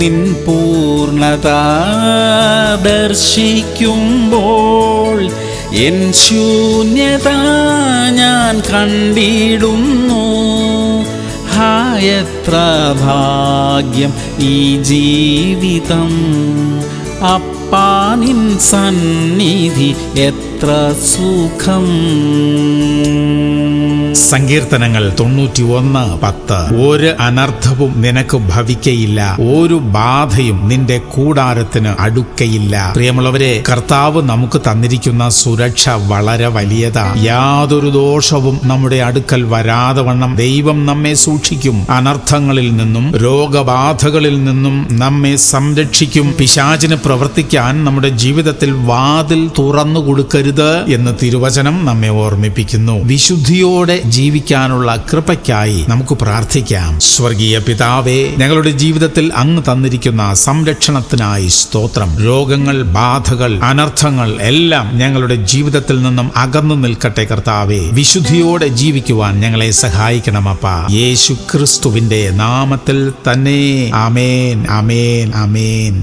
നിൻ പൂർണ്ണത ദർശിക്കുമ്പോൾ എൻ ശൂന്യത ഞാൻ കണ്ടിടുന്നു. എത്ര ഭാഗ്യം ഈ ജീവിതം, അപ്പാ നിൻ സന്നിധി എത്ര സുഖം. സങ്കീർത്തനങ്ങൾ 91:10. ഒരു അനർത്ഥവും നിനക്ക് ഭവിക്കയില്ല, ഒരു ബാധയും നിന്റെ കൂടാരത്തിന് അടുക്കയില്ല. പ്രിയമുള്ളവരെ, കർത്താവ് നമുക്ക് തന്നിരിക്കുന്ന സുരക്ഷ വളരെ വലിയതാ. യാതൊരു ദോഷവും നമ്മുടെ അടുക്കൽ വരാതെ വണ്ണം ദൈവം നമ്മെ സൂക്ഷിക്കും. അനർത്ഥങ്ങളിൽ നിന്നും രോഗബാധകളിൽ നിന്നും നമ്മെ സംരക്ഷിക്കും. പിശാചിന് പ്രവർത്തിക്കാൻ നമ്മുടെ ജീവിതത്തിൽ വാതിൽ തുറന്നു കൊടുക്കരുത് എന്ന് തിരുവചനം നമ്മെ ഓർമ്മിപ്പിക്കുന്നു. വിശുദ്ധിയോടെ ജീവിക്കാനുള്ള കൃപയ്ക്കായി നമുക്ക് പ്രാർത്ഥിക്കാം. സ്വർഗീയ പിതാവേ, ഞങ്ങളുടെ ജീവിതത്തിൽ അങ്ങ് തന്നിരിക്കുന്ന സംരക്ഷണത്തിനായി സ്തോത്രം. രോഗങ്ങൾ, ബാധകൾ, അനർത്ഥങ്ങൾ എല്ലാം ഞങ്ങളുടെ ജീവിതത്തിൽ നിന്നും അകന്നു നിൽക്കട്ടെ കർത്താവേ. വിശുദ്ധിയോടെ ജീവിക്കുവാൻ ഞങ്ങളെ സഹായിക്കണമപ്പാ. യേശു ക്രിസ്തുവിന്റെ നാമത്തിൽ തന്നെ. ആമേൻ, ആമേൻ, ആമേൻ.